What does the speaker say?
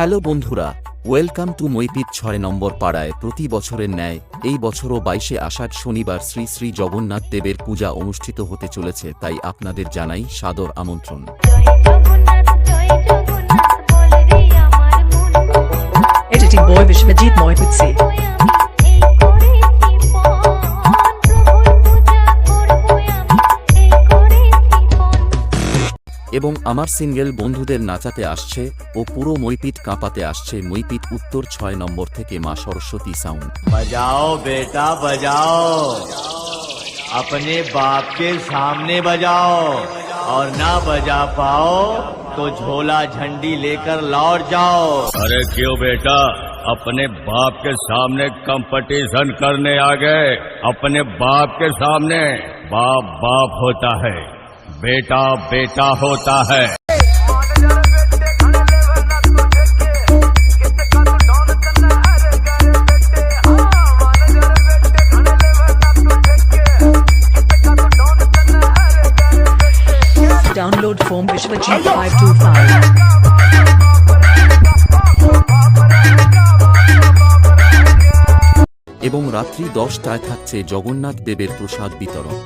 Hello বন্ধুরা, welcome to মৈপিত ৬ নম্বর পাড়ায়। প্রতি বছরের ন্যায় এই বছরও ২২শে আষাঢ় শনিবার শ্রী শ্রী জগন্নাথ দেবের পূজা অনুষ্ঠিত হতে চলেছে, তাই আপনাদের জানাই সাদর আমন্ত্রণ। Editing boy Vishwajit Moipitsi. এবং আমার সিঙ্গেল বন্ধুদের নাচাতে আসছে ও পুরো মৈপিত কাঁপাতে আসছে মৈপিত উত্তর ৬ নম্বর থেকে মা সরস্বতী সাউন্ড। बजाओ बेटा बजाओ, अपने बाप के सामने बजाओ, और ना बजा पाओ तो झोला झंडी लेकर लौट जाओ। अरे क्यों बेटा, अपने बाप के सामने कंपटीशन करने आ गए? अपने बाप के सामने बाप बाप होता है, बेटा बेटा होता है। Download form Vishwajit 525. এবং রাত্রি ১০টায় থাকছে জগন্নাথ দেবের প্রসাদ বিতরণ।